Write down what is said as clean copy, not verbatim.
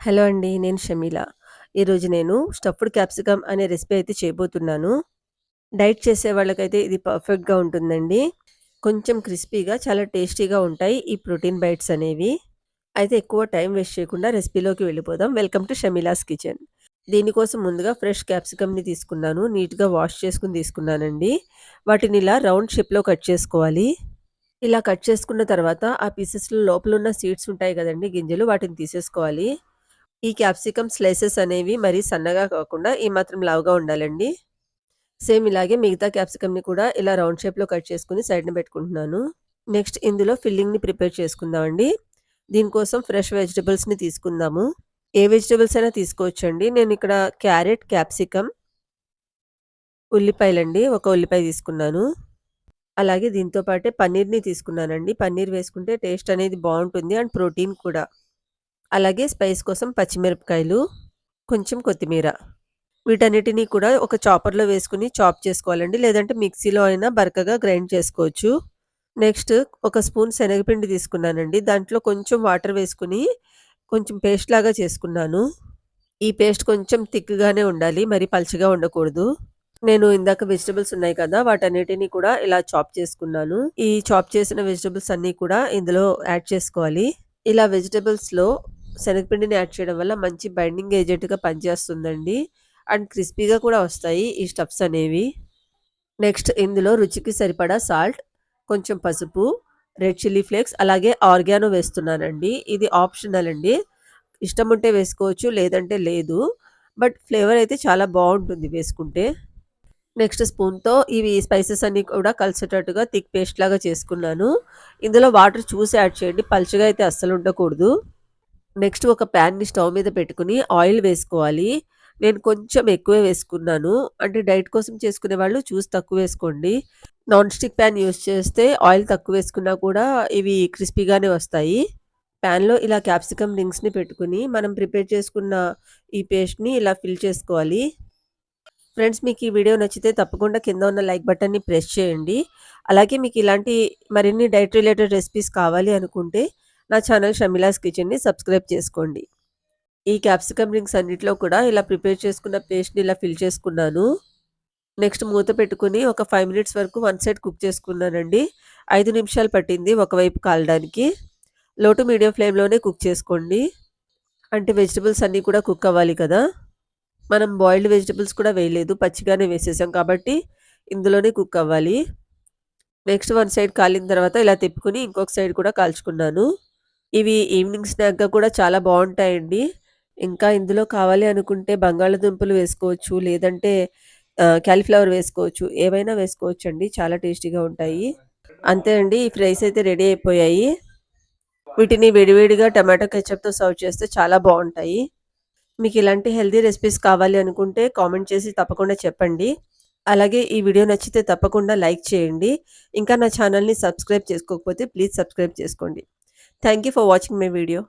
Hello అండి. నేను షమీల. ఈరోజు నేను స్టఫ్డ్ క్యాప్సికమ్ అనే రెసిపీ అయితే చేయబోతున్నాను. డైట్ చేసే వాళ్ళకైతే ఇది పర్ఫెక్ట్‌గా ఉంటుందండి. కొంచెం క్రిస్పీగా చాలా టేస్టీగా ఉంటాయి ఈ ప్రోటీన్ బైట్స్ అనేవి. అయితే ఎక్కువ టైం వేస్ట్ చేయకుండా రెసిపీలోకి వెళ్ళిపోదాం. Welcome to Shamila's kitchen. దీనికోసం ముందుగా ఫ్రెష్ క్యాప్సికమ్‌ని తీసుకున్నాను. నీట్‌గా వాష్ చేసుకొని తీసుకున్నానండి. వాటిని ఇలా రౌండ్ షేప్‌లో కట్ చేసుకోవాలి. ఇలా కట్ చేసుకున్న తర్వాత ఆ పీసెస్‌లో లోపలున్న సీడ్స్ ఉంటాయి గదండీ గింజలు వాటిని తీసేసుకోవాలి. ఈ క్యాప్సికమ్ స్లైసెస్ అనేవి మరీ సన్నగా కాకుండా ఈ మాత్రం లావుగా ఉండాలండి. సేమ్ ఇలాగే మిగతా క్యాప్సికమ్‌ని కూడా ఇలా రౌండ్ షేప్‌లో కట్ చేసుకొని సైడ్‌న పెట్టుకుంటున్నాను. నెక్స్ట్ ఇందులో ఫిల్లింగ్‌ని ప్రిపేర్ చేసుకుందామండి. దీనికోసం ఫ్రెష్ వెజిటబుల్స్‌ని తీసుకుందాము. ఏ వెజిటబుల్స్ అయినా తీసుకోవచ్చండి. నేనిక్కడ క్యారెట్, క్యాప్సికమ్, ఉల్లిపాయలండి. ఒక ఉల్లిపాయ తీసుకున్నాను. అలాగే దీంతో పాటే పన్నీర్‌ని తీసుకున్నానండి. పన్నీర్ వేసుకుంటే టేస్ట్ అనేది బావుంటుంది అండ్ ప్రోటీన్ కూడా. అలాగే స్పైస్ కోసం పచ్చిమిరపకాయలు, కొంచెం కొత్తిమీర. వీటన్నిటిని కూడా ఒక చాపర్‌లో వేసుకొని చాప్ చేసుకోవాలండి. లేదంటే మిక్సీలో అయినా బరకగా గ్రైండ్ చేసుకోవచ్చు. నెక్స్ట్ ఒక స్పూన్ శనగపిండి తీసుకున్నానండి. దాంట్లో కొంచెం వాటర్ వేసుకొని కొంచెం పేస్ట్ లాగా చేసుకున్నాను. ఈ పేస్ట్ కొంచెం థిక్‌గానే ఉండాలి. మరి పలుచగా ఉండకూడదు. నేను ఇందాక వెజిటబుల్స్ ఉన్నాయి కదా! వాటన్నిటిని కూడా ఇలా చాప్ చేసుకున్నాను. ఈ చాప్ చేసిన వెజిటబుల్స్ అన్నీ కూడా ఇందులో యాడ్ చేసుకోవాలి. ఇలా వెజిటబుల్స్‌లో శనగపిండిని యాడ్ చేయడం వల్ల మంచి బైండింగ్ ఏజెంట్‌గా పనిచేస్తుందండి. అండ్ క్రిస్పీగా కూడా వస్తాయి ఈ స్టఫ్స్ అనేవి. నెక్స్ట్ ఇందులో రుచికి సరిపడా సాల్ట్, కొంచెం పసుపు, రెడ్ చిల్లీ ఫ్లేక్స్ అలాగే ఆర్గానో వేస్తున్నానండి. ఇది ఆప్షనల్ అండి. ఇష్టముంటే వేసుకోవచ్చు. లేదంటే లేదు. బట్ ఫ్లేవర్ అయితే చాలా బావుంటుంది వేసుకుంటే. నెక్స్ట్ స్పూన్‌తో ఇవి స్పైసెస్ అన్నీ కూడా కలిసేటట్టుగా థిక్ పేస్ట్ లాగా చేసుకున్నాను. ఇందులో వాటర్ చూసి యాడ్ చేయండి. పలుచగా అయితే అస్సలు ఉండకూడదు. నెక్స్ట్ ఒక ప్యాన్‌ని స్టవ్ మీద పెట్టుకొని ఆయిల్ వేసుకోవాలి. నేను కొంచెం ఎక్కువే వేసుకున్నాను. అంటే డైట్ కోసం చేసుకునేవాళ్ళు చూసి తక్కువేసుకోండి. నాన్ స్టిక్ ప్యాన్ యూజ్ చేస్తే ఆయిల్ తక్కువేసుకున్నా కూడా ఇవి క్రిస్పీగానే వస్తాయి. ప్యాన్‌లో ఇలా క్యాప్సికమ్ రింగ్స్‌ని పెట్టుకొని మనం ప్రిపేర్ చేసుకున్న ఈ పేస్ట్‌ని ఇలా ఫిల్ చేసుకోవాలి. ఫ్రెండ్స్ మీకు ఈ వీడియో నచ్చితే తప్పకుండా కింద ఉన్న లైక్ బటన్‌ని ప్రెస్ చేయండి. అలాగే మీకు ఇలాంటి మరిన్ని డైట్ రిలేటెడ్ రెసిపీస్ కావాలి అనుకుంటే నా ఛానల్ షమీలాస్ కిచెన్‌ని సబ్స్క్రైబ్ చేసుకోండి. ఈ క్యాప్సికమ్ రింగ్స్ అన్నిట్లో కూడా ఇలా ప్రిపేర్ చేసుకున్న పేస్ట్‌ని ఇలా ఫిల్ చేసుకున్నాను. నెక్స్ట్ మూత పెట్టుకొని ఒక 5 మినిట్స్ వరకు వన్ సైడ్ కుక్ చేసుకున్నానండి. 5 నిమిషాలు పట్టింది ఒకవైపు కాలడానికి. లో టు మీడియం ఫ్లేమ్‌లోనే కుక్ చేసుకోండి. అంటే వెజిటబుల్స్ అన్నీ కూడా కుక్ అవ్వాలి కదా! మనం బాయిల్డ్ వెజిటబుల్స్ కూడా వేయలేదు. పచ్చిగానే వేసేసాం కాబట్టి ఇందులోనే కుక్ అవ్వాలి. నెక్స్ట్ వన్ సైడ్ కాలిన తర్వాత ఇలా తిప్పుకొని ఇంకొక సైడ్ కూడా కాల్చుకున్నాను. ఇవి ఈవినింగ్ స్నాక్‌గా కూడా చాలా బావుంటాయండి. ఇంకా ఇందులో కావాలి అనుకుంటే బంగాళాదుంపలు వేసుకోవచ్చు. లేదంటే కాలీఫ్లవర్ వేసుకోవచ్చు. ఏవైనా వేసుకోవచ్చండి. చాలా టేస్టీగా ఉంటాయి. అంతే అండి. ఈ ఫ్రైస్ అయితే రెడీ అయిపోయాయి. వీటిని వేడివేడిగా టమాటో కెచప్‌తో సర్వ్ చేస్తే చాలా బావుంటాయి. మీకు ఇలాంటి హెల్తీ రెసిపీస్ కావాలి అనుకుంటే కామెంట్ చేసి తప్పకుండా చెప్పండి. అలాగే ఈ వీడియో నచ్చితే తప్పకుండా లైక్ చేయండి. ఇంకా నా ఛానెల్‌ని సబ్స్క్రైబ్ చేసుకోకపోతే ప్లీజ్ సబ్స్క్రైబ్ చేసుకోండి. Thank you for watching my video.